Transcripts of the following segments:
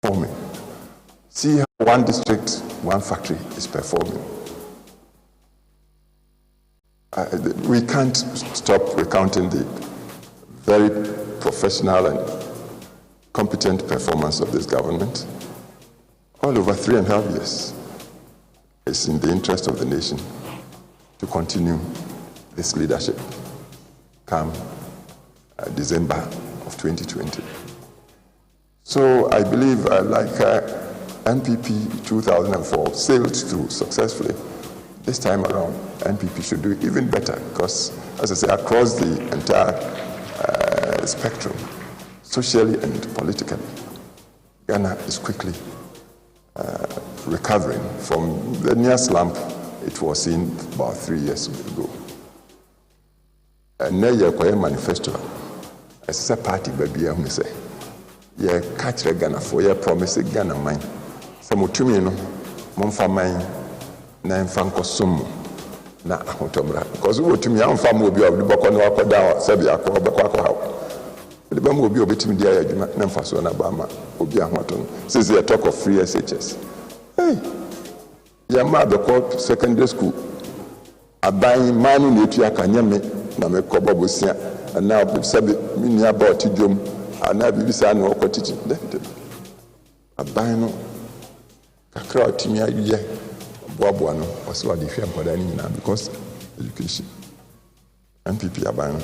performing. See how one district, one factory is performing. We can't stop recounting the very professional and competent performance of this government. All over 3.5 years. It's in the interest of the nation to continue this leadership come December of 2020. So I believe NPP 2004 sailed through successfully. This time around, NPP should do even better because, as I say, across the entire spectrum, socially and politically, Ghana is quickly recovering from the near slump it was in about 3 years ago. And now you're manifesto. As a party, baby, I'm say, you catch the Ghana for your promise, Ghana mine. Some to me, no, Monfa mine, nine franco sum, na ahotomra. Because we to me, I'm from Mobi of the Bokon Wako down, Sabia, Bako. The Bambo will be obeying the idea, Namfaso and Abama, Obia Horton. Since they talk of free SHS. Hey, Yama, the court secondary school. A buying money, Natia Kanyame, Name Kobabusia, and now Sabi, Minia about Tijum, and now Bibisa no teaching. A buying Kakra Timia, Bobuano, or so the fear for now because education. NPP are buying.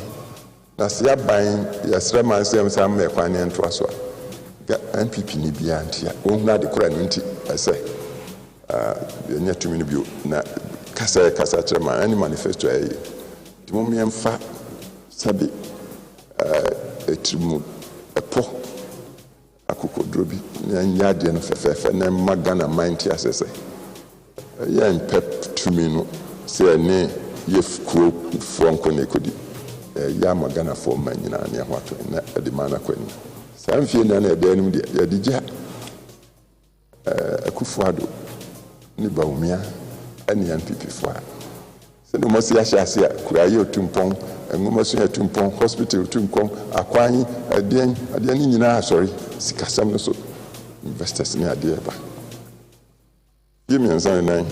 That's the buying, yes, Rama says, I'm a finance trust. NPP ni beyond here. Won't not the current, I say. The near to me, na Casa Chama, any manifesto. The moment fa Sabi a po akufo-addo, Nyadi and Fefe, and then Magana mind here, say. Yan pep to me, no, say a name, yef cool from Konekodi. Yama Ghana for man, you know, near what the man of Queen. Some feel none of the enemy, Yadija, akufo-addo, Nibaumia, and NPP for. So no more see Ashasia, Kurayo Tumpong, and Momosia Tumpong, Hospital Tumpong, Aquani, a den, sorry, Sikasam, so investors near Diaba. Give me a sign 9.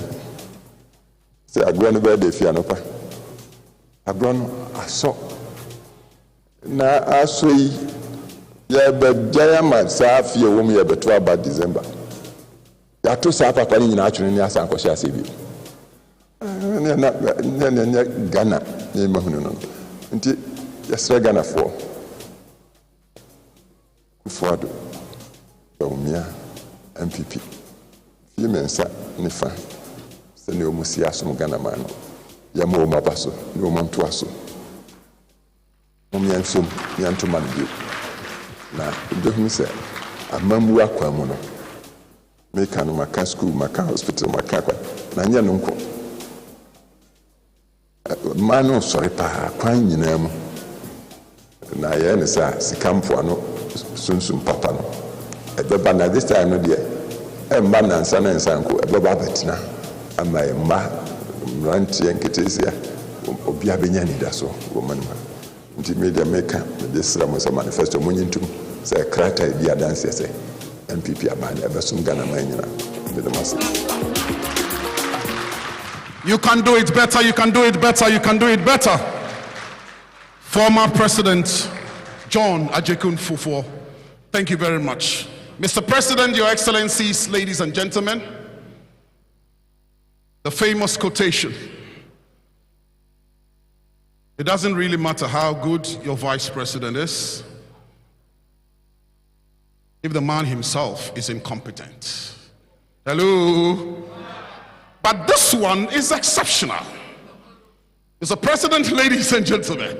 Say, I go on the bed if you are not. I go I saw. Na asoi ya bejaya matsafi ya womu ya betua ba December. Ya to sa papa ni nyina atwene ni asanko hya sebi. Na Ghana ni mahunu no. Nti yesre Ghana for. Akufo-addo. Umia MPP. Yemensa ni fa. Se ne omusi asom Ghana man no. Ya mo mabaso, no manto aso. Miansum, Mianto Mandu. Now, the say, a mamu aquamono. Make an Maca school, Maca hospital, Macaque, Nanya Nunco. Mano, sorry, pa, crying in them. Nayanisa, Sicampuano, Sunsum Papano. At the banner this time, no dear. A man and son and sanko, a bababetina, and my ma, Ranti and Ketesia, Obiabiani, that's all, woman. Media maker, this Ramos manifesto, Munintum, say a crater, be a dance, say, NPP Abani, Abasum Ghana Mania, with the master. You can do it better, you can do it better, you can do it better. Former President John Agyapong Fufo, thank you very much. Mr. President, Your Excellencies, ladies and gentlemen, the famous quotation. It doesn't really matter how good your vice president is if the man himself is incompetent. Hello? But this one is exceptional. Mr. President, ladies and gentlemen,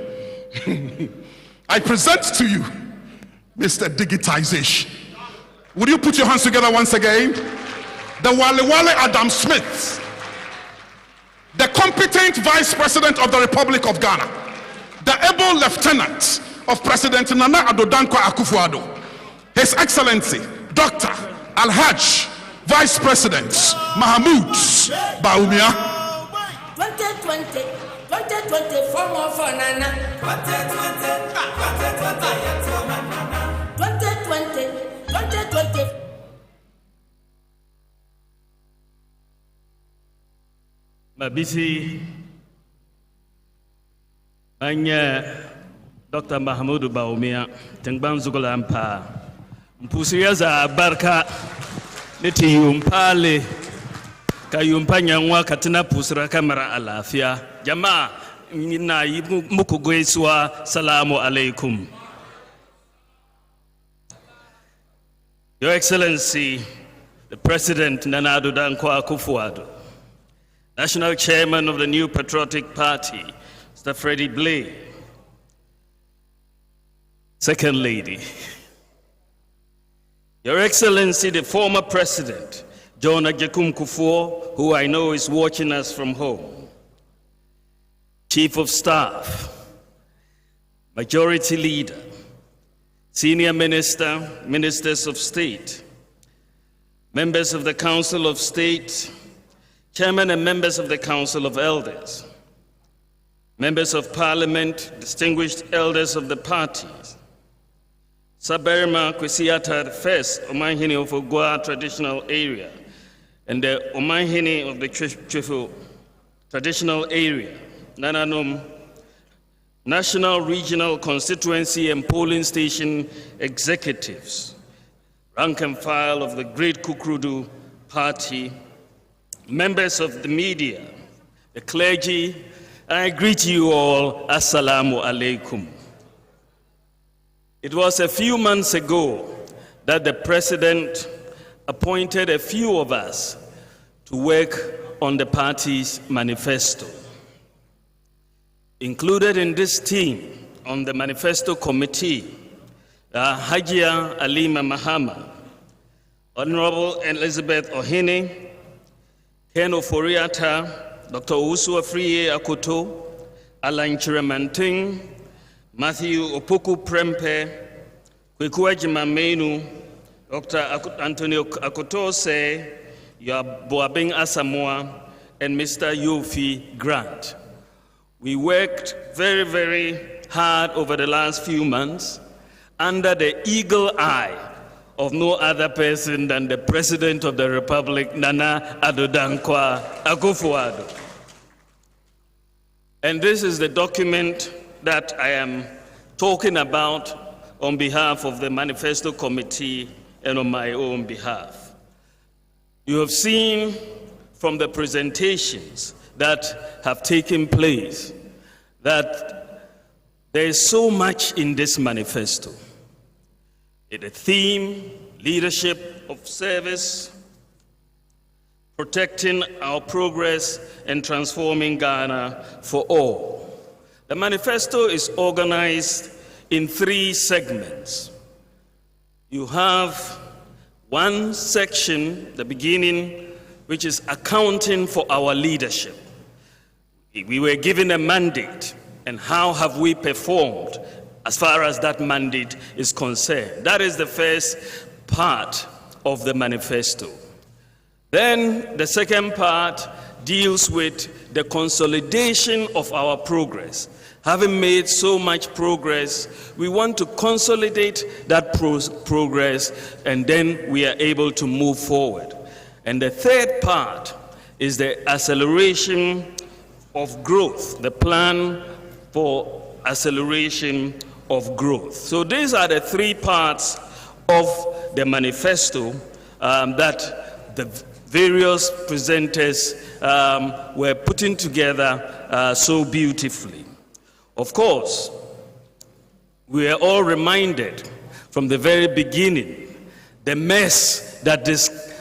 I present to you Mr. Digitization. Would you put your hands together once again? The Wale Adam Smith, the competent Vice President of the Republic of Ghana, the able Lieutenant of President Nana Addo Dankwa Akufo-Addo, His Excellency Dr. Al-Hajj Vice President Mahmoud Bawumia. 2020 former for Nana. 2020. Mabisi Anya Dr. Mahamudu Baumia Tengban Zugulampa Mpusiaza Barka Niti Yumpale Kayumpanya Nwa Katina Pusra Kamera Alafia Jama Nina Mukugweswa Salamu Alaikum. Your Excellency, the President Nana Addo Dankwa Akufo-Addo, National Chairman of the New Patriotic Party, Mr. Freddie Blay, Second Lady, Your Excellency, the former President, John Agyapong Kufuor, who I know is watching us from home, Chief of Staff, Majority Leader, Senior Minister, Ministers of State, Members of the Council of State, Chairman and members of the Council of Elders, Members of Parliament, distinguished elders of the parties, Saberma Kwesiata I, Omanhene of Ogwa Traditional Area, and the Omanhene of the Chifu Traditional Area, Nananom, National, Regional, Constituency, and Polling Station Executives, rank and file of the Great Kukrudu Party, members of the media, the clergy, I greet you all, Assalamu Alaikum. It was a few months ago that the President appointed a few of us to work on the party's manifesto. Included in this team on the Manifesto Committee are Hajia Alima Mahama, Honorable Elizabeth Ohene, Ken Oforiata, Dr. Usu Afriye Akoto, Alain Chiramanting, Matthew Opoku Prempe, Kweku Agimamenu, Dr. Antonio Akotose, Boabeng Asamoah, and Mr. Yofi Grant. We worked very, very hard over the last few months under the eagle eye of no other person than the President of the Republic, Nana Addo Dankwa Akufo-Addo. And this is the document that I am talking about on behalf of the Manifesto Committee and on my own behalf. You have seen from the presentations that have taken place that there is so much in this manifesto. The theme, leadership of service, protecting our progress and transforming Ghana for all. The manifesto is organized in 3 segments. You have one section, the beginning, which is accounting for our leadership. We were given a mandate, and how have we performed as far as that mandate is concerned? That is the first part of the manifesto. Then the second part deals with the consolidation of our progress. Having made so much progress, we want to consolidate that progress, and then we are able to move forward. And the third part is the acceleration of growth, the plan for acceleration of growth. So these are the 3 parts of the manifesto that the various presenters were putting together so beautifully. Of course, we are all reminded from the very beginning the mess that this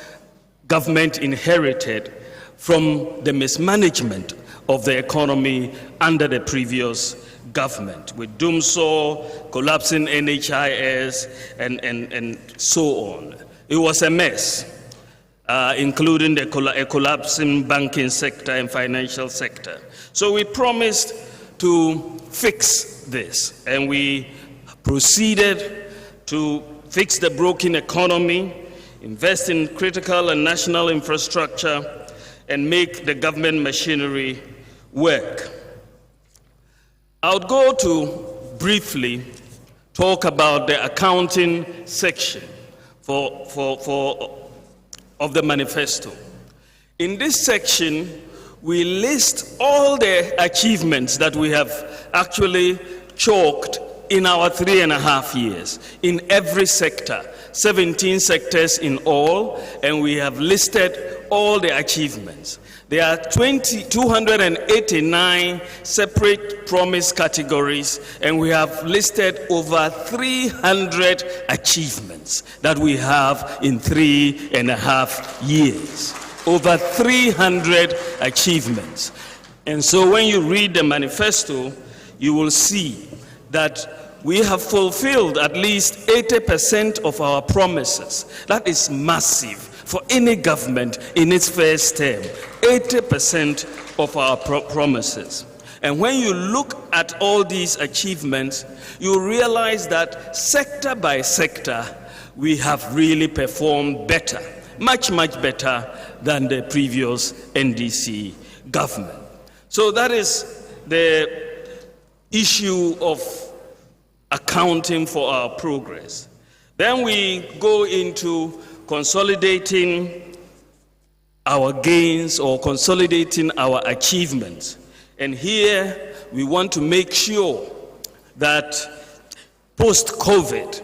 government inherited from the mismanagement of the economy under the previous government, with Doomsaw, collapsing NHIS, and so on. It was a mess, including a collapsing banking sector and financial sector. So we promised to fix this, and we proceeded to fix the broken economy, invest in critical and national infrastructure, and make the government machinery work. I would go to briefly talk about the accounting section of the manifesto. In this section, we list all the achievements that we have actually chalked in our 3.5 years in every sector, 17 sectors in all, and we have listed all the achievements. There are 289 separate promise categories, and we have listed over 300 achievements that we have in 3.5 years. Over 300 achievements. And so when you read the manifesto, you will see that we have fulfilled at least 80% of our promises. That is massive for any government in its first term. 80% of our promises. And when you look at all these achievements, you realize that sector by sector, we have really performed better, much better than the previous NDC government. So that is the issue of accounting for our progress. Then we go into consolidating our gains or consolidating our achievements. And here we want to make sure that post-COVID,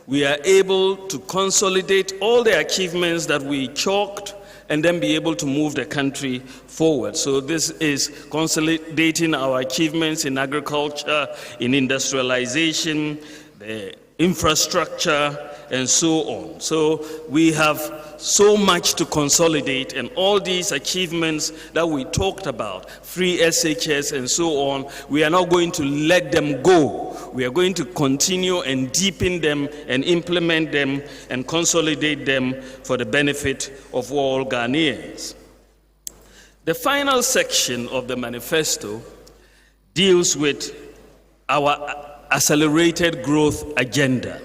we are able to consolidate all the achievements that we chalked and then be able to move the country forward. So this is consolidating our achievements in agriculture, in industrialization, the infrastructure, and so on. So we have so much to consolidate, and all these achievements that we talked about, free SHS and so on, we are not going to let them go. We are going to continue and deepen them and implement them and consolidate them for the benefit of all Ghanaians. The final section of the manifesto deals with our accelerated growth agenda.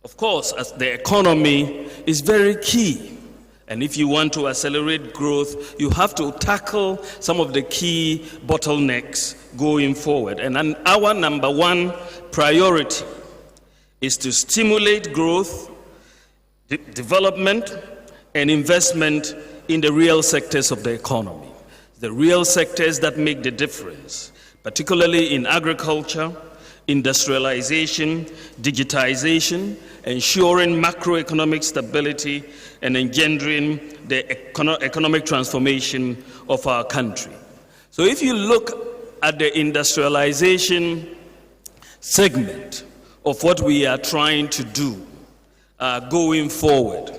Of course, as the economy is very key, and if you want to accelerate growth, you have to tackle some of the key bottlenecks going forward. And our number one priority is to stimulate growth, development, and investment in the real sectors of the economy, the real sectors that make the difference, particularly in agriculture, industrialization, digitization, ensuring macroeconomic stability, and engendering the economic transformation of our country. So if you look at the industrialization segment of what we are trying to do going forward,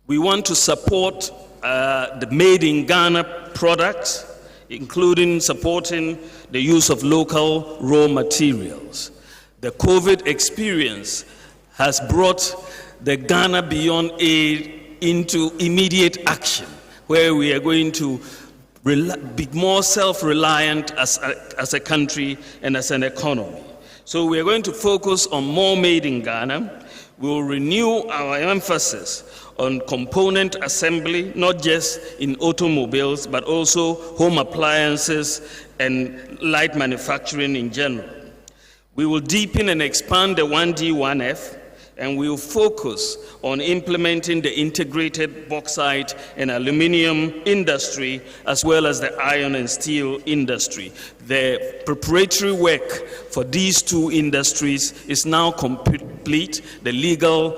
we want to support the made in Ghana products, including supporting the use of local raw materials. The COVID experience has brought the Ghana Beyond Aid into immediate action, where we are going to be more self-reliant as a country and as an economy. So we are going to focus on more made in Ghana. We will renew our emphasis on component assembly, not just in automobiles, but also home appliances and light manufacturing in general. We will deepen and expand the 1D, 1F, and we will focus on implementing the integrated bauxite and aluminium industry, as well as the iron and steel industry. The preparatory work for these two industries is now complete. The legal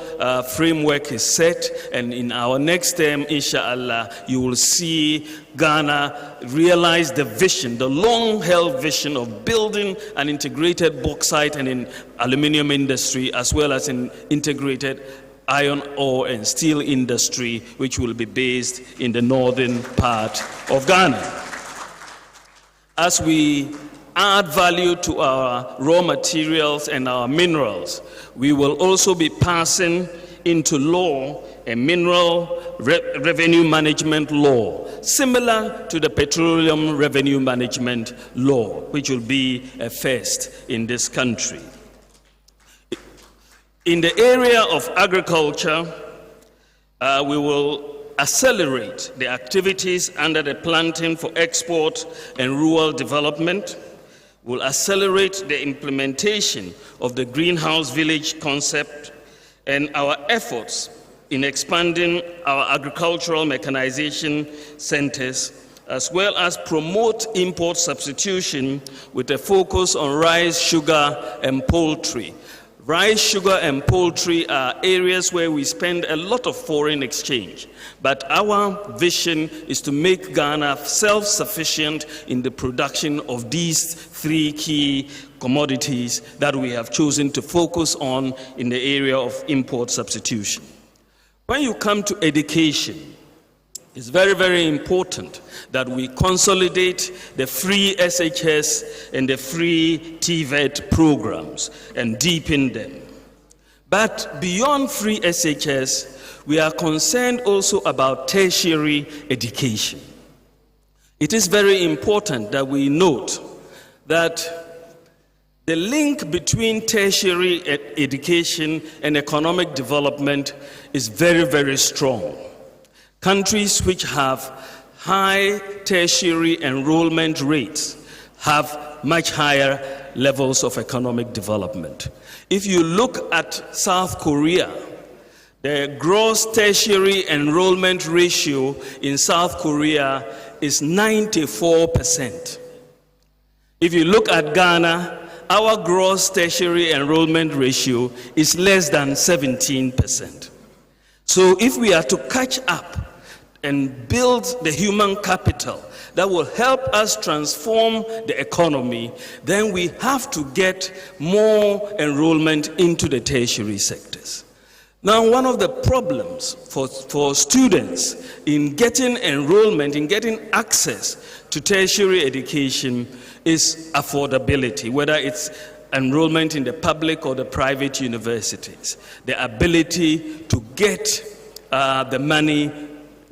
framework is set, and in our next term, inshallah, you will see Ghana realize the vision, the long-held vision of building an integrated bauxite and in aluminium industry, as well as an integrated iron ore and steel industry, which will be based in the northern part of Ghana. As we add value to our raw materials and our minerals, we will also be passing into law a mineral revenue management law, similar to the petroleum revenue management law, which will be a first in this country. In the area of agriculture, we will accelerate the activities under the Planting for Export and Rural Development. We'll accelerate the implementation of the greenhouse village concept, and our efforts in expanding our agricultural mechanization centers, as well as promote import substitution with a focus on rice, sugar, and poultry. Rice, sugar, and poultry are areas where we spend a lot of foreign exchange. But our vision is to make Ghana self-sufficient in the production of these three key commodities that we have chosen to focus on in the area of import substitution. When you come to education, it's very, very important that we consolidate the free SHS and the free TVET programs and deepen them. But beyond free SHS, we are concerned also about tertiary education. It is very important that we note that the link between tertiary education and economic development is very, very strong. Countries which have high tertiary enrollment rates have much higher levels of economic development. If you look at South Korea, the gross tertiary enrollment ratio in South Korea is 94%. If you look at Ghana, our gross tertiary enrollment ratio is less than 17%. So if we are to catch up and build the human capital that will help us transform the economy, then we have to get more enrollment into the tertiary sectors. Now, one of the problems for students in getting enrollment, in getting access to tertiary education is affordability, whether it's enrollment in the public or the private universities. The ability to get the money,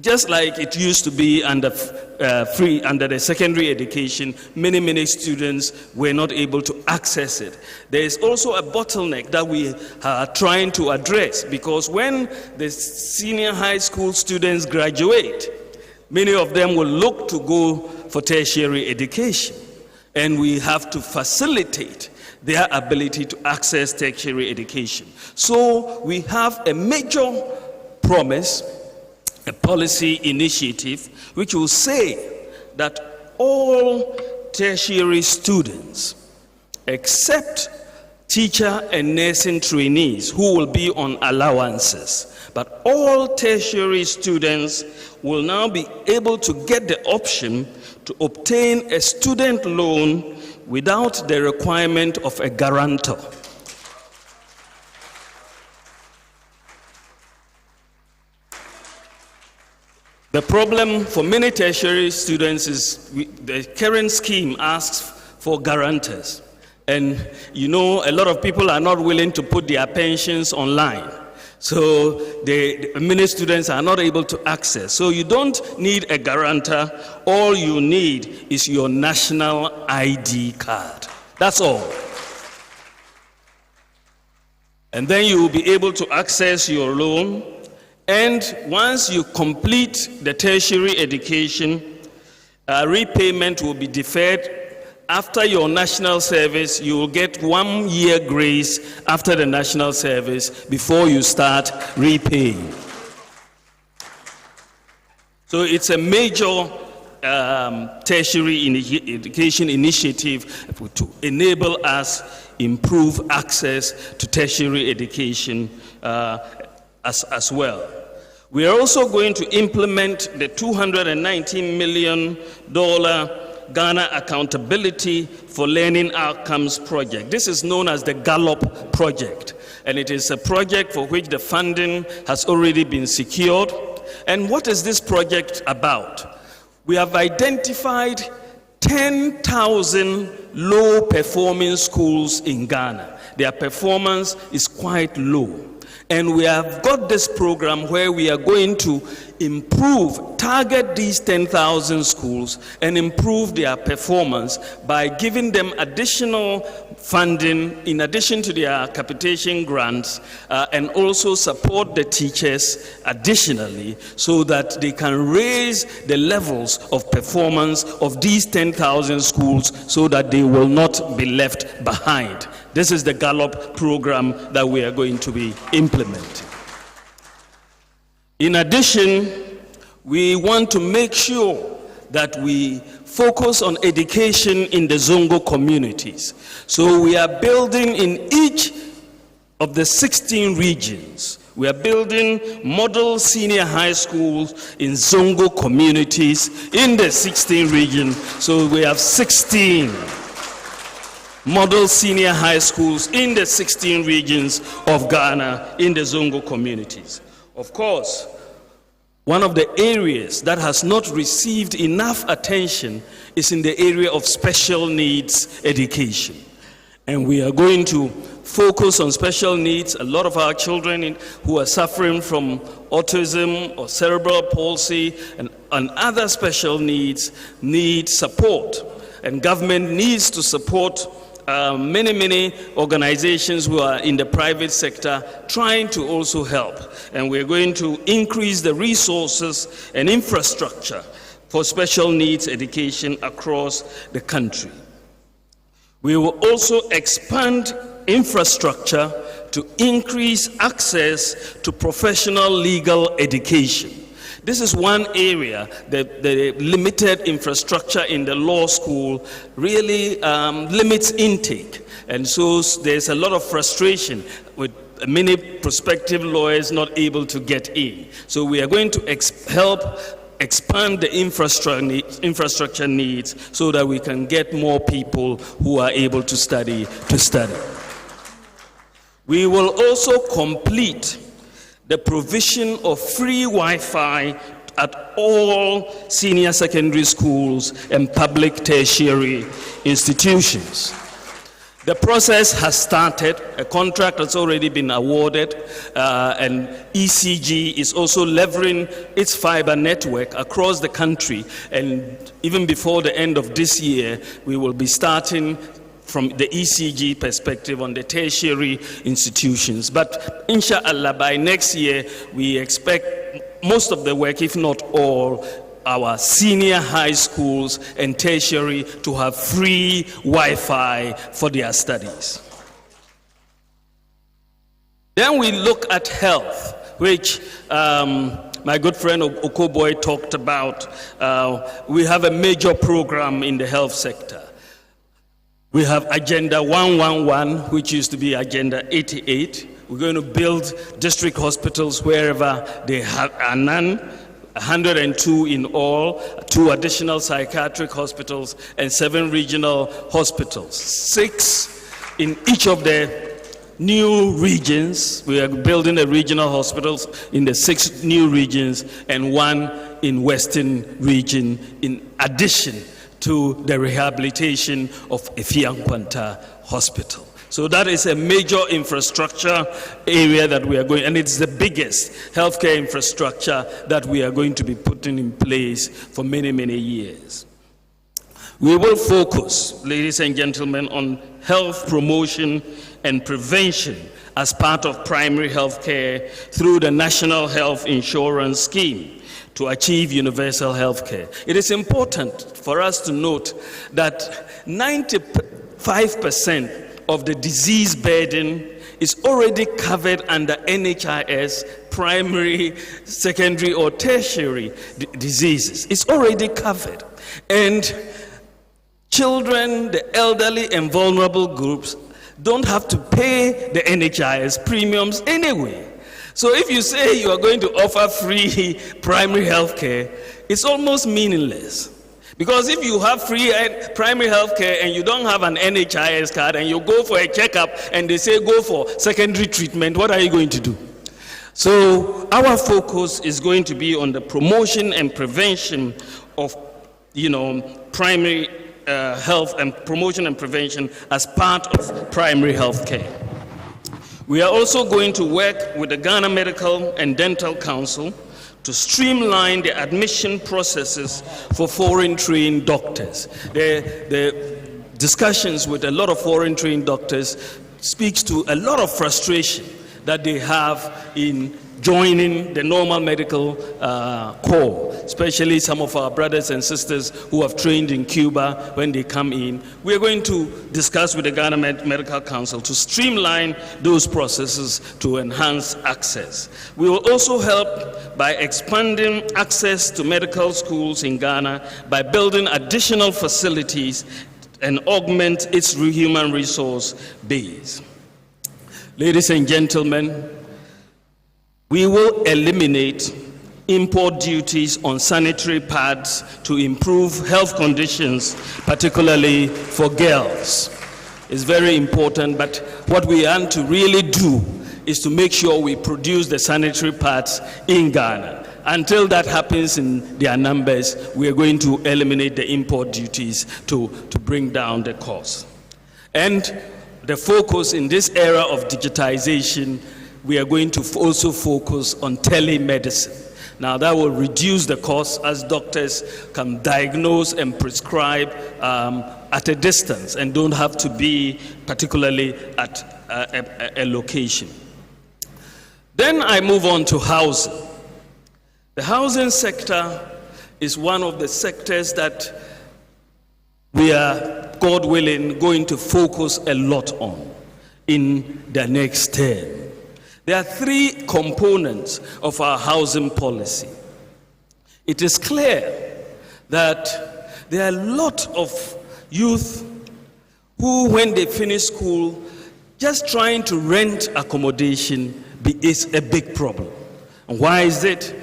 just like it used to be under the secondary education, many students were not able to access it. There is also a bottleneck that we are trying to address, because when the senior high school students graduate, many of them will look to go for tertiary education, and we have to facilitate their ability to access tertiary education. So we have a major promise, a policy initiative, which will say that all tertiary students, except teacher and nursing trainees who will be on allowances, but all tertiary students will now be able to get the option to obtain a student loan without the requirement of a guarantor. The problem for many tertiary students is the current scheme asks for guarantors. And you know, a lot of people are not willing to put their pensions online. So many students are not able to access. So you don't need a guarantor. All you need is your national ID card. That's all. And then you will be able to access your loan. And once you complete the tertiary education, repayment will be deferred. After your national service, you will get 1 year grace after the national service before you start repaying. So it's a major tertiary education initiative to enable us improve access to tertiary education as well. We are also going to implement the $219 million Ghana Accountability for Learning Outcomes project. This is known as the Gallup project, and it is a project for which the funding has already been secured. And what is this project about? We have identified 10,000 low-performing schools in Ghana. Their performance is quite low. And we have got this program where we are going to target these 10,000 schools and improve their performance by giving them additional funding in addition to their capitation grants, and also support the teachers additionally so that they can raise the levels of performance of these 10,000 schools so that they will not be left behind. This is the Gallup program that we are going to be implementing. In addition, we want to make sure that we focus on education in the Zongo communities. So we are building in each of the 16 regions. We are building model senior high schools in Zongo communities in the 16 regions. So we have 16 model senior high schools in the 16 regions of Ghana in the Zongo communities. Of course, one of the areas that has not received enough attention is in the area of special needs education. And we are going to focus on special needs. A lot of our children who are suffering from autism or cerebral palsy and other special needs need support. And government needs to support many organizations who are in the private sector trying to also help. And we're going to increase the resources and infrastructure for special needs education across the country. We will also expand infrastructure to increase access to professional legal education. This is one area that the limited infrastructure in the law school really limits intake. And so there's a lot of frustration with many prospective lawyers not able to get in. So we are going to help expand the infrastructure needs so that we can get more people who are able to study. We will also complete the provision of free Wi-Fi at all senior secondary schools and public tertiary institutions. The process has started. A contract has already been awarded, and ECG is also leveraging its fiber network across the country. And even before the end of this year, we will be starting from the ECG perspective on the tertiary institutions. But inshallah, by next year, we expect most of the work, if not all, our senior high schools and tertiary to have free Wi-Fi for their studies. Then we look at health, which my good friend Okoboy talked about. We have a major program in the health sector. We have Agenda 111, which used to be Agenda 88. We're going to build district hospitals wherever they are none, 102 in all, 2 additional psychiatric hospitals, and 7 regional hospitals. 6 in each of the new regions. We are building the regional hospitals in the 6 new regions, and 1 in Western region, in addition to the rehabilitation of Efiankwanta Hospital. So that is a major infrastructure area that we are going, and it's the biggest healthcare infrastructure that we are going to be putting in place for many years. We will focus, ladies and gentlemen, on health promotion and prevention as part of primary health care through the National Health Insurance Scheme to achieve universal health care. It is important for us to note that 95% of the disease burden is already covered under NHIS primary, secondary, or tertiary diseases. It's already covered. And children, the elderly, and vulnerable groups don't have to pay the NHIS premiums anyway. So if you say you are going to offer free primary health care, it's almost meaningless. Because if you have free primary health care and you don't have an NHIS card and you go for a checkup and they say go for secondary treatment, what are you going to do? So our focus is going to be on the promotion and prevention of, primary health and promotion and prevention as part of primary health care. We are also going to work with the Ghana Medical and Dental Council to streamline the admission processes for foreign-trained doctors. The discussions with a lot of foreign-trained doctors speaks to a lot of frustration that they have in joining the normal medical corps, especially some of our brothers and sisters who have trained in Cuba when they come in. We are going to discuss with the Ghana Medical Council to streamline those processes to enhance access. We will also help by expanding access to medical schools in Ghana by building additional facilities and augment its human resource base. Ladies and gentlemen, we will eliminate import duties on sanitary pads to improve health conditions, particularly for girls. It's very important, but what we want to really do is to make sure we produce the sanitary pads in Ghana. Until that happens in their numbers, we are going to eliminate the import duties to bring down the cost. And the focus in this era of digitization, we are going to also focus on telemedicine. Now that will reduce the cost as doctors can diagnose and prescribe at a distance and don't have to be particularly at a location. Then I move on to housing. The housing sector is one of the sectors that we are, God willing, going to focus a lot on in the next term. There are three components of our housing policy. It is clear that there are a lot of youth who, when they finish school, just trying to rent accommodation is a big problem. And why is it?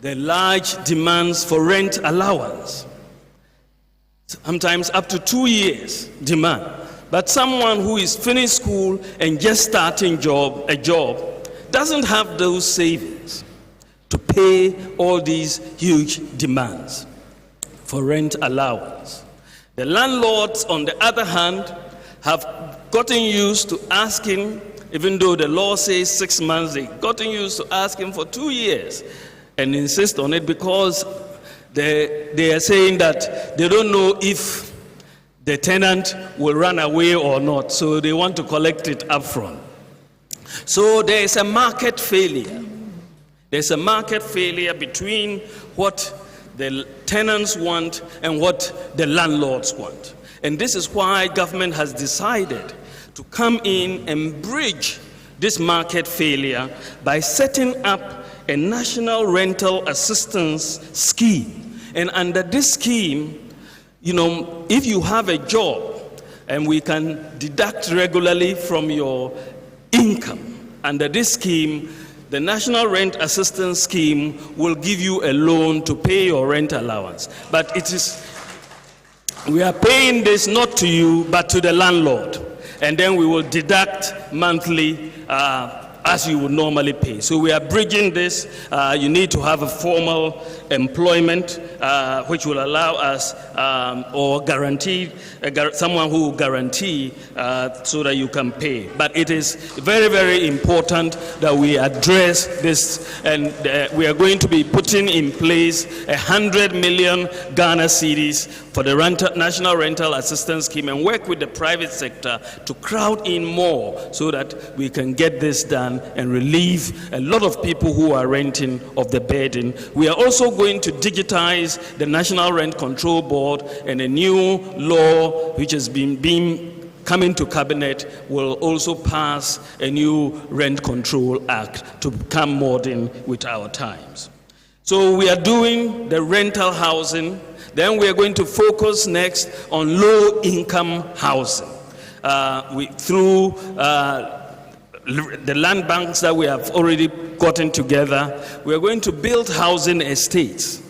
The large demands for rent allowance. Sometimes up to 2 years demand. But someone who is finished school and just starting a job, doesn't have those savings to pay all these huge demands for rent allowance. The landlords, on the other hand, have gotten used to asking, even though the law says 6 months, they've gotten used to asking for 2 years and insist on it because they are saying that they don't know if the tenant will run away or not, so they want to collect it upfront. So there is a market failure. There's a market failure between what the tenants want and what the landlords want. And this is why government has decided to come in and bridge this market failure by setting up a national rental assistance scheme. And under this scheme, if you have a job and we can deduct regularly from your income, under this scheme, the National Rent Assistance Scheme will give you a loan to pay your rent allowance. But we are paying this not to you, but to the landlord. And then we will deduct monthly as you would normally pay. So we are bridging this. You need to have a formal employment, which will allow us, or guarantee, someone who will guarantee so that you can pay. But it is very, very important that we address this, and we are going to be putting in place 100 million Ghana cedis for the National Rental Assistance Scheme and work with the private sector to crowd in more so that we can get this done and relieve a lot of people who are renting of the burden. We are also going to digitize the National Rent Control Board, and a new law which has been coming to cabinet will also pass a new Rent Control Act to become modern with our times. So we are doing the rental housing. Then we are going to focus next on low-income housing through the land banks that we have already gotten together. We are going to build housing estates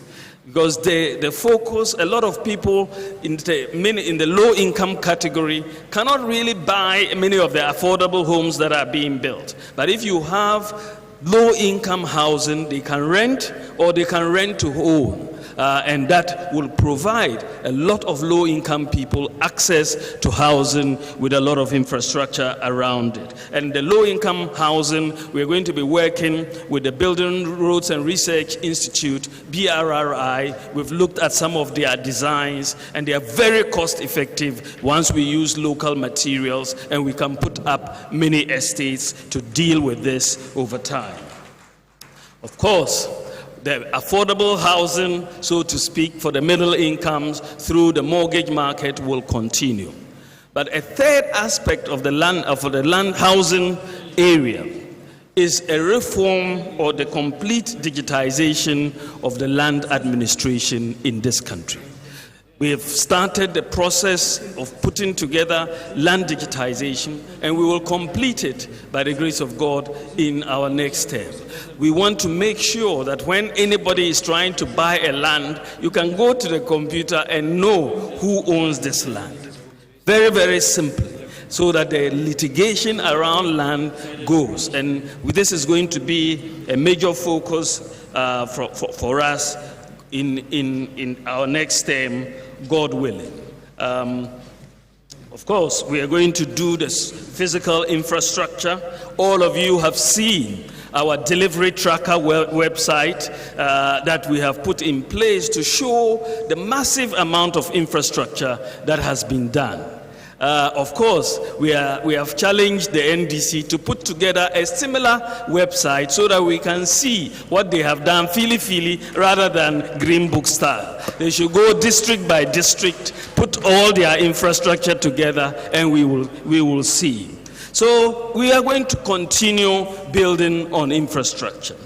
because the focus, a lot of people in the low-income category cannot really buy many of the affordable homes that are being built. But if you have low-income housing, they can rent or they can rent to own. And that will provide a lot of low-income people access to housing with a lot of infrastructure around it. And the low-income housing, we're going to be working with the Building Roads and Research Institute, BRRI. We've looked at some of their designs, and they are very cost-effective once we use local materials, and we can put up many estates to deal with this over time. Of course, the affordable housing, so to speak, for the middle incomes through the mortgage market will continue. But a third aspect of the land housing area is a reform or the complete digitization of the land administration in this country. We have started the process of putting together land digitization, and we will complete it by the grace of God in our next term. We want to make sure that when anybody is trying to buy a land, you can go to the computer and know who owns this land. Very, very simply, so that the litigation around land goes. And this is going to be a major focus for us in our next term, God willing. Of course, we are going to do this physical infrastructure. All of you have seen our delivery tracker website that we have put in place to show the massive amount of infrastructure that has been done. Of course, we have challenged the NDC to put together a similar website so that we can see what they have done fili rather than Green Book style. They should go district by district, put all their infrastructure together, and we will see. So we are going to continue building on infrastructure.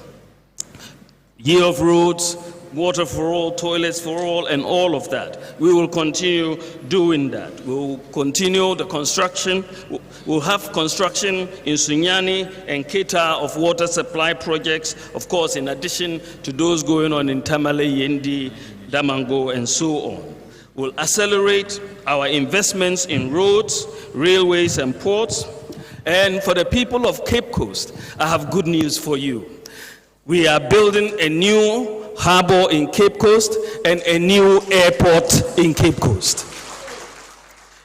Year of roads, water for all, toilets for all, and all of that. We will continue doing that. We will continue the construction. We'll have construction in Sunyani and Keta of water supply projects, of course, in addition to those going on in Tamale, Yendi, Damango, and so on. We'll accelerate our investments in roads, railways, and ports. And for the people of Cape Coast, I have good news for you. We are building a new harbor in Cape Coast and a new airport in Cape Coast.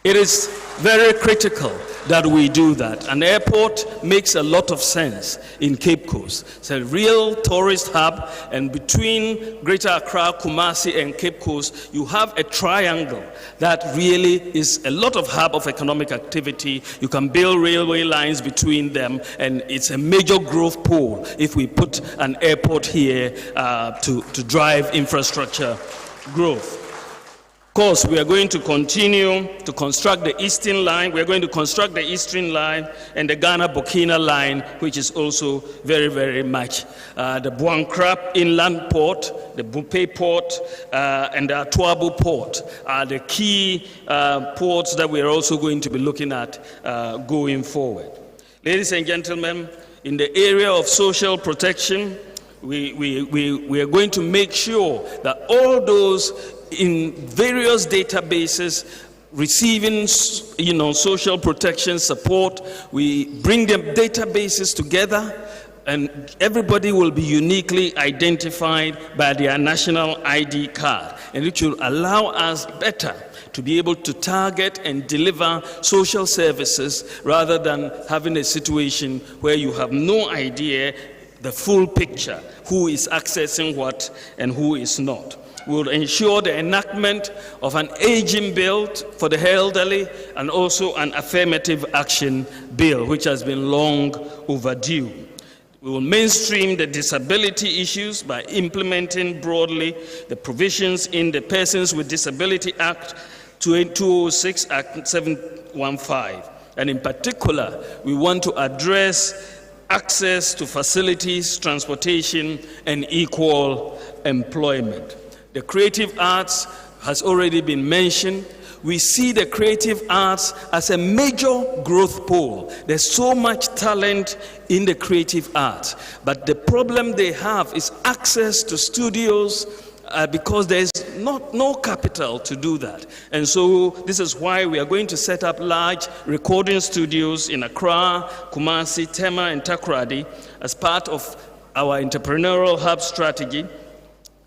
It is very critical that we do that. An airport makes a lot of sense in Cape Coast. It's a real tourist hub, and between Greater Accra, Kumasi, and Cape Coast, you have a triangle that really is a lot of hub of economic activity. You can build railway lines between them, and it's a major growth pole if we put an airport here to drive infrastructure growth. Of course, we are going to continue to construct the Eastern Line. We are going to construct the Eastern Line and the Ghana-Burkina Line, which is also very, very much. The Buankrap Inland Port, the Bupe Port, and the Atuabu Port are the key ports that we are also going to be looking at going forward. Ladies and gentlemen, in the area of social protection, we are going to make sure that all those in various databases receiving social protection support, we bring the databases together, and everybody will be uniquely identified by their national ID card, and it will allow us better to be able to target and deliver social services rather than having a situation where you have no idea the full picture, who is accessing what and who is not. We will ensure the enactment of an aging bill for the elderly and also an affirmative action bill, which has been long overdue. We will mainstream the disability issues by implementing broadly the provisions in the Persons with Disability Act 2006 Act 715. And in particular, we want to address access to facilities, transportation, and equal employment. The creative arts has already been mentioned. We see the creative arts as a major growth pole. There's so much talent in the creative arts, but the problem they have is access to studios because there's no capital to do that. And so this is why we are going to set up large recording studios in Accra, Kumasi, Tema, and Takoradi as part of our entrepreneurial hub strategy,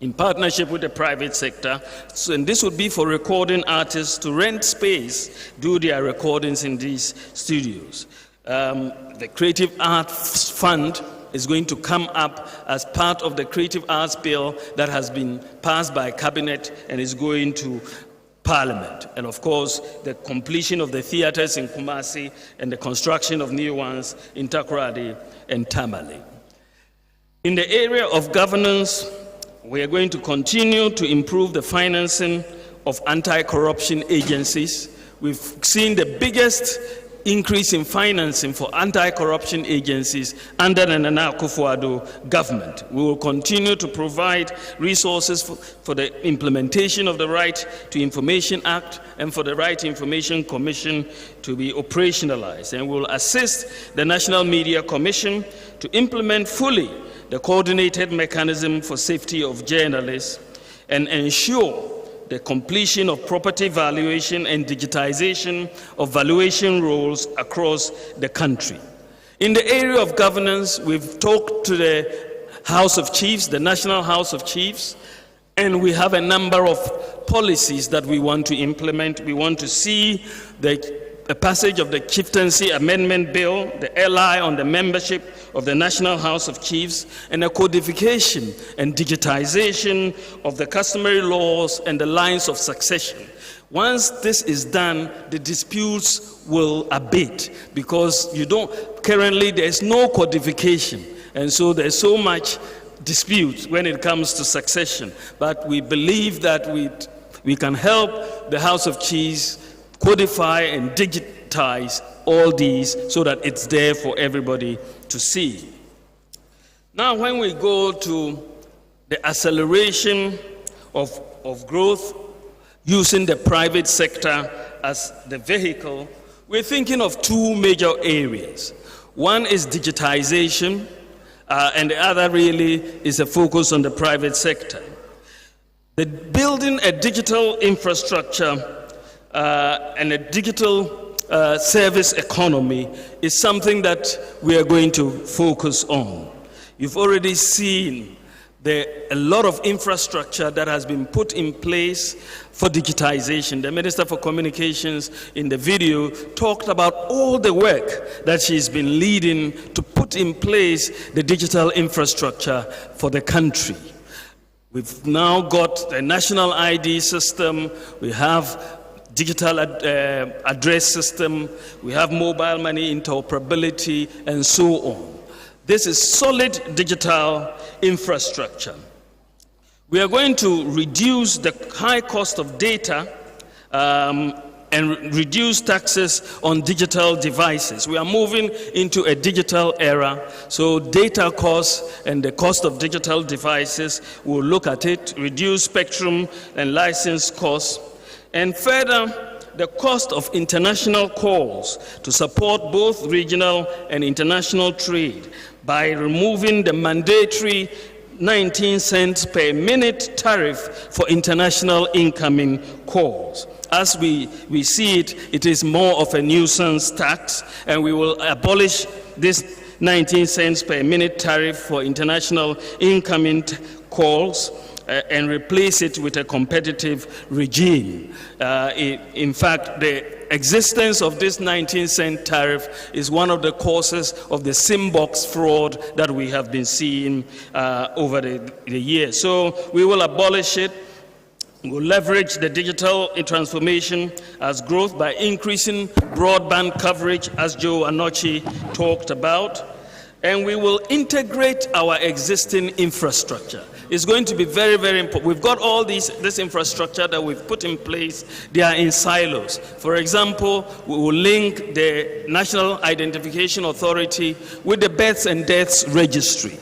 in partnership with the private sector. So, and this would be for recording artists to rent space, do their recordings in these studios. The Creative Arts Fund is going to come up as part of the Creative Arts Bill that has been passed by Cabinet and is going to Parliament. And of course, the completion of the theaters in Kumasi and the construction of new ones in Takoradi and Tamale. In the area of governance, we are going to continue to improve the financing of anti-corruption agencies. We've seen the biggest increase in financing for anti-corruption agencies under the akufo-addo government. We will continue to provide resources for the implementation of the Right to Information Act and for the Right to Information Commission to be operationalized. And we will assist the National Media Commission to implement fully the coordinated mechanism for safety of journalists and ensure the completion of property valuation and digitization of valuation roles across the country. In the area of governance, we've talked to the House of Chiefs, the National House of Chiefs, and we have a number of policies that we want to implement. We want to see the passage of the Chieftaincy Amendment Bill, the LI on the membership of the National House of Chiefs, and a codification and digitization of the customary laws and the lines of succession. Once this is done, the disputes will abate because currently there's no codification, and so there's so much dispute when it comes to succession. But we believe that we can help the House of Chiefs codify and digitize all these so that it's there for everybody to see. Now, when we go to the acceleration of growth using the private sector as the vehicle, we're thinking of two major areas. One is digitization, and the other really is a focus on the private sector. Building a digital infrastructure and a digital service economy is something that we are going to focus on. You've already seen a lot of infrastructure that has been put in place for digitization. The Minister for Communications in the video talked about all the work that she's been leading to put in place the digital infrastructure for the country. We've now got a national ID system, we have digital address system, we have mobile money interoperability, and so on. This is solid digital infrastructure. We are going to reduce the high cost of data and reduce taxes on digital devices. We are moving into a digital era, so data costs and the cost of digital devices, we'll look at it, reduce spectrum and license costs, and further, the cost of international calls to support both regional and international trade by removing the mandatory 19 cents per minute tariff for international incoming calls. As we see it, it is more of a nuisance tax, and we will abolish this 19 cents per minute tariff for international incoming calls and replace it with a competitive regime. In fact, the existence of this 19-cent tariff is one of the causes of the SIM-box fraud that we have been seeing over the years. So we will abolish it. We'll leverage the digital transformation as growth by increasing broadband coverage, as Joe Anochi talked about. And we will integrate our existing infrastructure. It's going to be very, very important. We've got all this infrastructure that we've put in place. They are in silos. For example, we will link the National Identification Authority with the Births and Deaths Registry.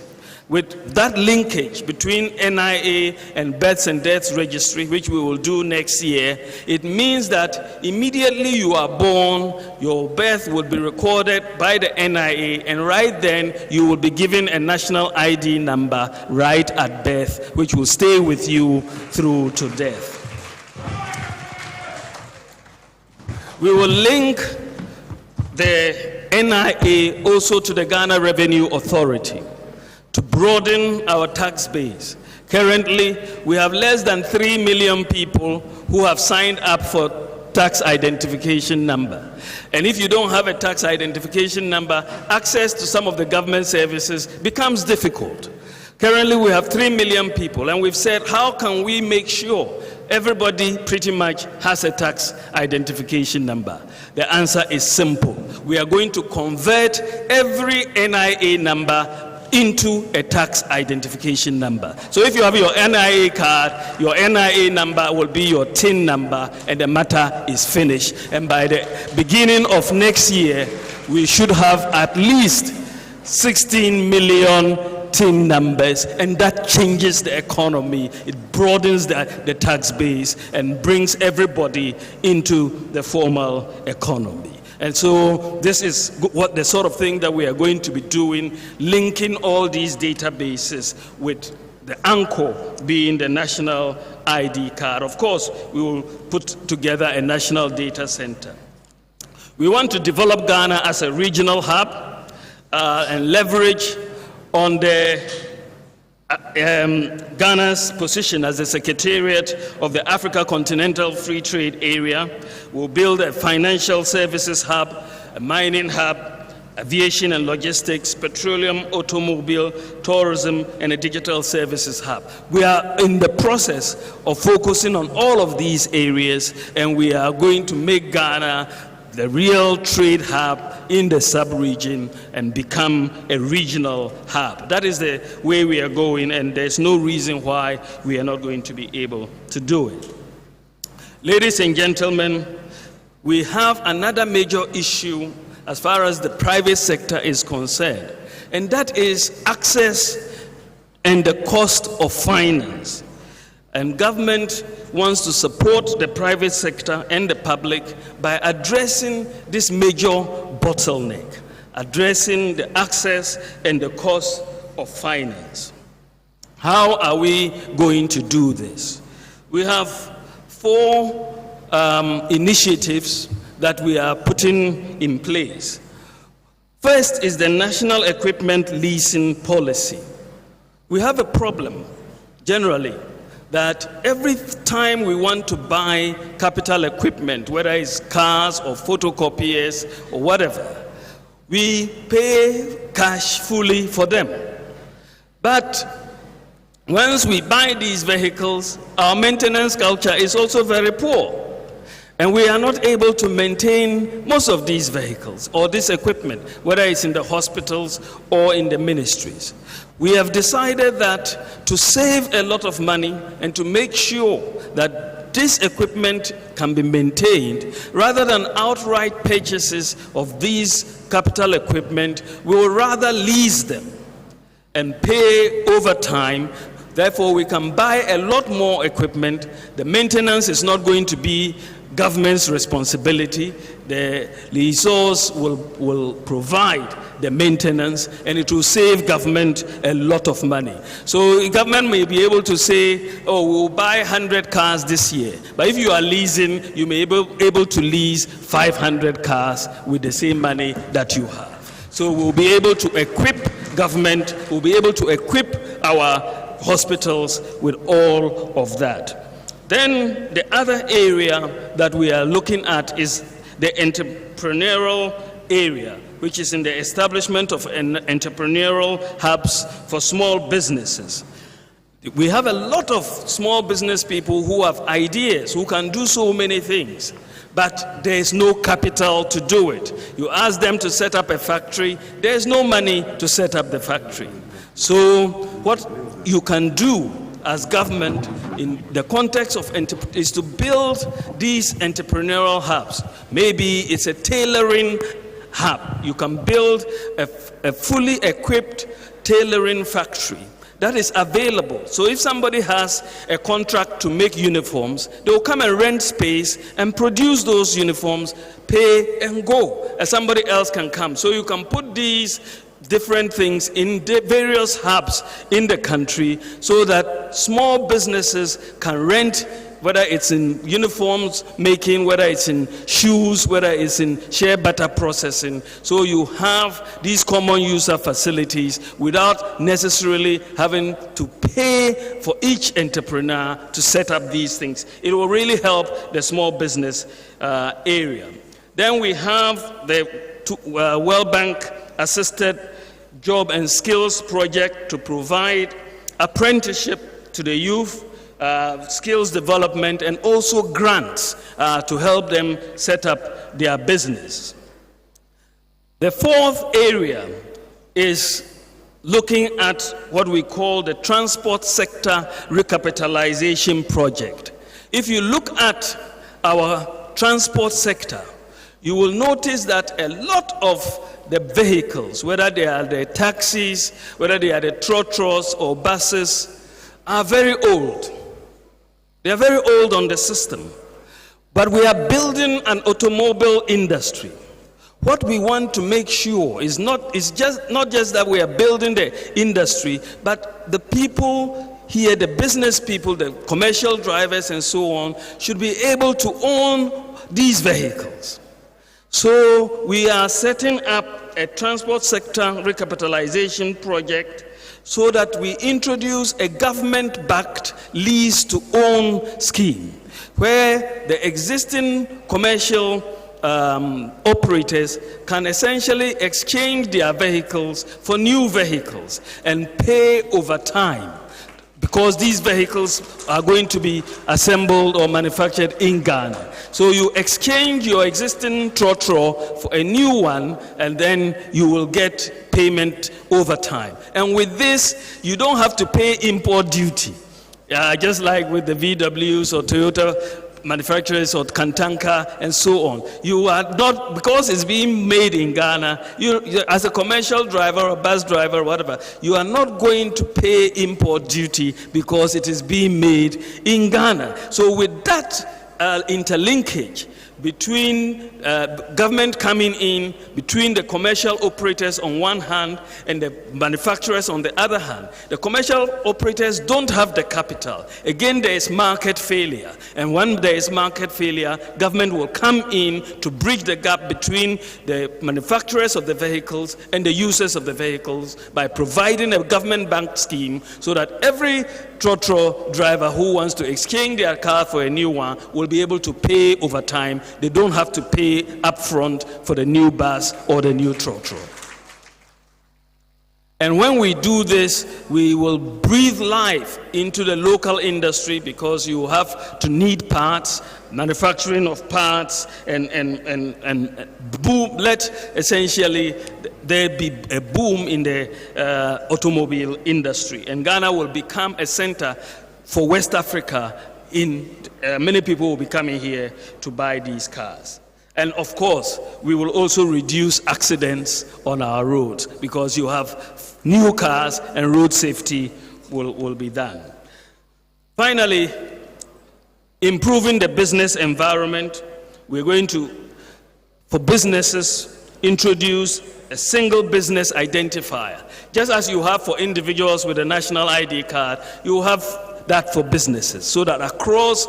With that linkage between NIA and Births and Deaths Registry, which we will do next year, it means that immediately you are born, your birth will be recorded by the NIA, and right then you will be given a national ID number right at birth, which will stay with you through to death. We will link the NIA also to the Ghana Revenue Authority to broaden our tax base. Currently, we have less than 3 million people who have signed up for tax identification number. And if you don't have a tax identification number, access to some of the government services becomes difficult. Currently, we have 3 million people, and we've said, how can we make sure everybody pretty much has a tax identification number? The answer is simple. We are going to convert every NIA number into a tax identification number. So if you have your NIA card, your NIA number will be your TIN number, and the matter is finished. And by the beginning of next year, we should have at least 16 million TIN numbers, and that changes the economy. It broadens the tax base and brings everybody into the formal economy. And so this is what the sort of thing that we are going to be doing, linking all these databases with the anchor being the national ID card. Of course, we will put together a national data center. We want to develop Ghana as a regional hub and leverage on the Ghana's position as the Secretariat of the Africa Continental Free Trade Area. We'll build a financial services hub, a mining hub, aviation and logistics, petroleum, automobile, tourism, and a digital services hub. We are in the process of focusing on all of these areas, and we are going to make Ghana the real trade hub in the sub-region and become a regional hub. That is the way we are going, and there's no reason why we are not going to be able to do it. Ladies and gentlemen, we have another major issue as far as the private sector is concerned, and that is access and the cost of finance. And government wants to support the private sector and the public by addressing this major bottleneck, addressing the access and the cost of finance. How are we going to do this? We have 4 initiatives that we are putting in place. First is the National Equipment Leasing Policy. We have a problem, generally, that every time we want to buy capital equipment, whether it's cars or photocopiers or whatever, we pay cash fully for them. But once we buy these vehicles, our maintenance culture is also very poor. And we are not able to maintain most of these vehicles or this equipment, whether it's in the hospitals or in the ministries. We have decided that to save a lot of money and to make sure that this equipment can be maintained, rather than outright purchases of these capital equipment, we will rather lease them and pay over time. Therefore, we can buy a lot more equipment. The maintenance is not going to be government's responsibility. The lessors will provide the maintenance, and it will save government a lot of money. So government may be able to say, oh, we'll buy 100 cars this year. But if you are leasing, you may be able to lease 500 cars with the same money that you have. So we'll be able to equip government, we'll be able to equip our hospitals with all of that. Then the other area that we are looking at is the entrepreneurial area, which is in the establishment of entrepreneurial hubs for small businesses. We have a lot of small business people who have ideas, who can do so many things, but there is no capital to do it. You ask them to set up a factory, there is no money to set up the factory. So what you can do as government in the context of is to build these entrepreneurial hubs. Maybe it's a tailoring hub. You can build a fully equipped tailoring factory that is available. So if somebody has a contract to make uniforms, they will come and rent space and produce those uniforms, pay and go, and somebody else can come. So you can put these different things in the various hubs in the country so that small businesses can rent, whether it's in uniforms making, whether it's in shoes, whether it's in shea butter processing. So you have these common user facilities without necessarily having to pay for each entrepreneur to set up these things. It will really help the small business area. Then we have the World Bank assisted job and skills project to provide apprenticeship to the youth, skills development, and also grants to help them set up their business. The fourth area is looking at what we call the transport sector recapitalization project. If you look at our transport sector, you will notice that a lot of the vehicles, whether they are the taxis, whether they are the trotros or buses, are very old. They are very old on the system. But we are building an automobile industry. What we want to make sure is not just that we are building the industry, but the people here, the business people, the commercial drivers and so on, should be able to own these vehicles. So we are setting up a transport sector recapitalization project so that we introduce a government-backed lease-to-own scheme where the existing commercial operators can essentially exchange their vehicles for new vehicles and pay over time, because these vehicles are going to be assembled or manufactured in Ghana. So you exchange your existing trotro for a new one, and then you will get payment over time. And with this, you don't have to pay import duty. Just like with the VWs or Toyota manufacturers or Kantanka and so on. You are not, because it's being made in Ghana, you as a commercial driver or bus driver or whatever, you are not going to pay import duty because it is being made in Ghana. So with that interlinkage between government coming in, between the commercial operators on one hand and the manufacturers on the other hand. The commercial operators don't have the capital. Again, there is market failure. And when there is market failure, government will come in to bridge the gap between the manufacturers of the vehicles and the users of the vehicles by providing a government-backed scheme so that every trotro driver who wants to exchange their car for a new one will be able to pay over time. They don't have to pay upfront for the new bus or the new trotro. And when we do this, we will breathe life into the local industry, because you have to need parts, manufacturing of parts, and boom, let essentially there be a boom in the automobile industry. And Ghana will become a center for West Africa. Many people will be coming here to buy these cars. And of course, we will also reduce accidents on our roads, because you have new cars and road safety will be done. Finally, improving the business environment. We're going to, for businesses, introduce a single business identifier. Just as you have for individuals with a national ID card, you have that for businesses, so that across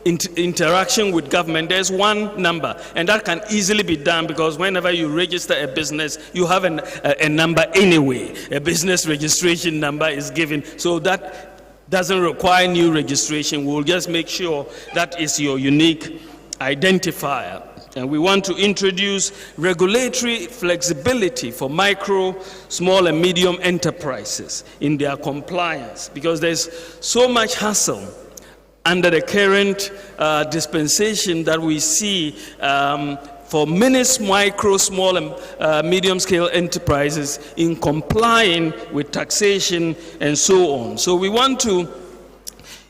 interaction with government, there's one number, and that can easily be done, because whenever you register a business, you have a number anyway. A business registration number is given, so that doesn't require new registration. We'll just make sure that is your unique identifier. And we want to introduce regulatory flexibility for micro, small, and medium enterprises in their compliance, because there's so much hassle under the current dispensation that we see for many micro, small, and medium-scale enterprises in complying with taxation and so on. So we want to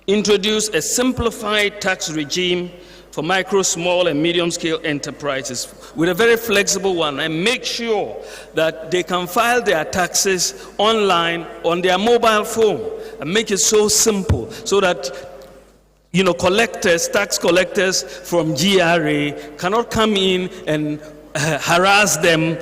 introduce a simplified tax regime for micro, small, and medium-scale enterprises with a very flexible one, and make sure that they can file their taxes online on their mobile phone, and make it so simple so that tax collectors from GRA cannot come in and harass them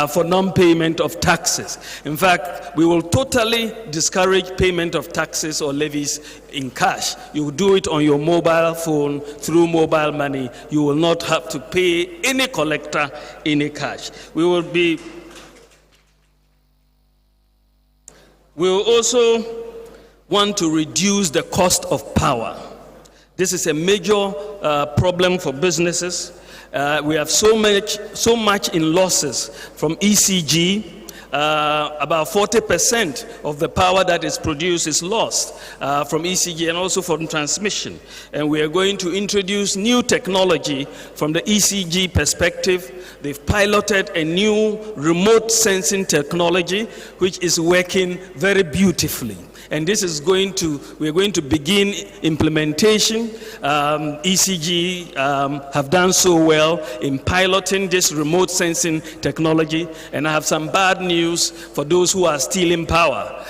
for non-payment of taxes. In fact, we will totally discourage payment of taxes or levies in cash. You do it on your mobile phone through mobile money. You will not have to pay any collector any cash. We will also want to reduce the cost of power. This is a major problem for businesses. We have so much in losses from ECG, about 40% of the power that is produced is lost from ECG and also from transmission. And we are going to introduce new technology from the ECG perspective. They've piloted a new remote sensing technology which is working very beautifully. And this is we're going to begin implementation. ECG have done so well in piloting this remote sensing technology. And I have some bad news for those who are stealing power.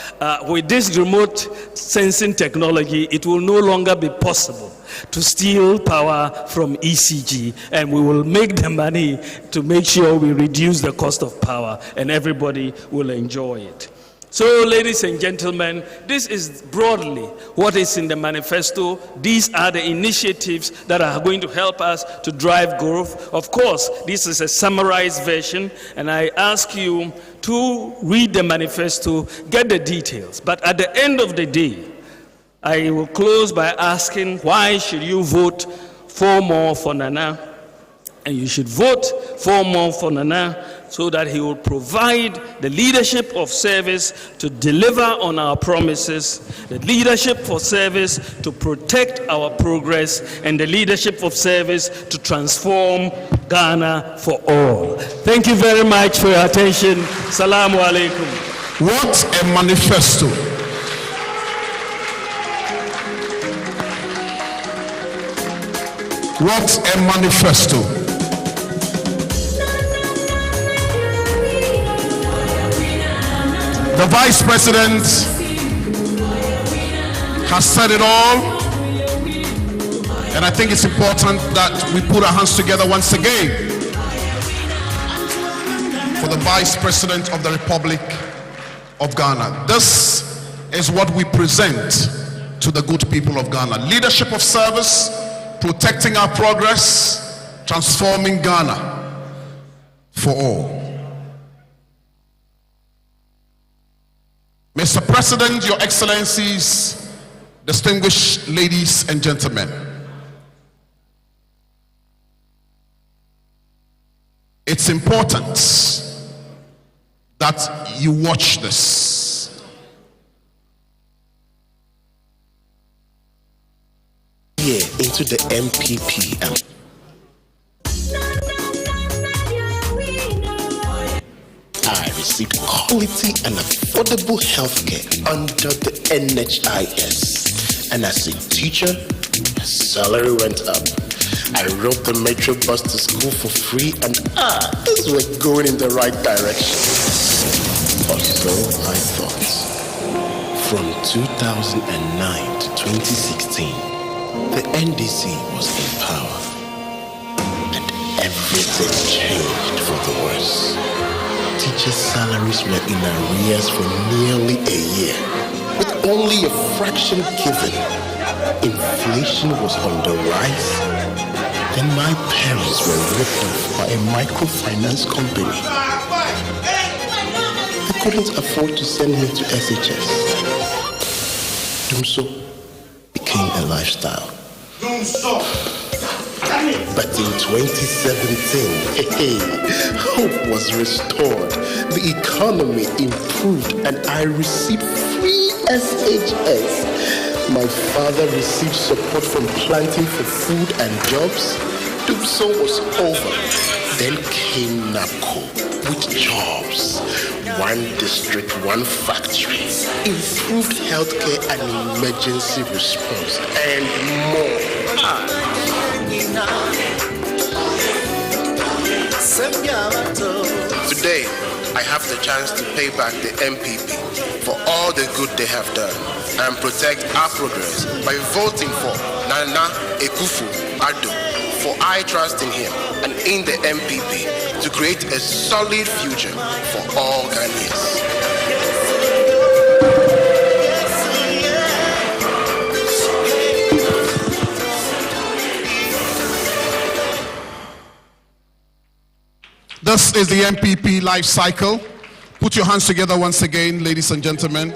With this remote sensing technology, it will no longer be possible to steal power from ECG, and we will make the money to make sure we reduce the cost of power, and everybody will enjoy it. So, ladies and gentlemen, this is broadly what is in the manifesto. These are the initiatives that are going to help us to drive growth. Of course, this is a summarized version, and I ask you to read the manifesto, get the details. But at the end of the day, I will close by asking, why should you vote for more for Nana? And you should vote for more for Nana so that he will provide the leadership of service to deliver on our promises, the leadership for service to protect our progress, and the leadership of service to transform Ghana for all. Thank you very much for your attention. Salamu alaikum. What a manifesto. What a manifesto. The Vice President has said it all, and I think it's important that we put our hands together once again for the Vice President of the Republic of Ghana. This is what we present to the good people of Ghana. Leadership of service, protecting our progress, transforming Ghana for all. Mr. President, Your Excellencies, distinguished ladies and gentlemen, it's important that you watch this. Here into the MPP. I received quality and affordable healthcare under the NHIS. And as a teacher, my salary went up. I rode the metro bus to school for free, and things were going in the right direction. Or so I thought. From 2009 to 2016, the NDC was in power, and everything changed for the worse. Teachers' salaries were in arrears for nearly a year, with only a fraction given. Inflation was on the rise. Then my parents were ripped off by a microfinance company. They couldn't afford to send me to SHS. Doing so became a lifestyle. But in 2017, hope was restored, the economy improved, and I received free SHS. My father received support from planting for food and jobs. So was over. Then came NAPCO with jobs. One district, one factory, improved healthcare and emergency response, and more. Today, I have the chance to pay back the MPP for all the good they have done and protect our progress by voting for Nana Akufo-Addo, for I trust in him and in the MPP to create a solid future for all Ghanaians. This is the MPP life cycle. Put your hands together once again, ladies and gentlemen.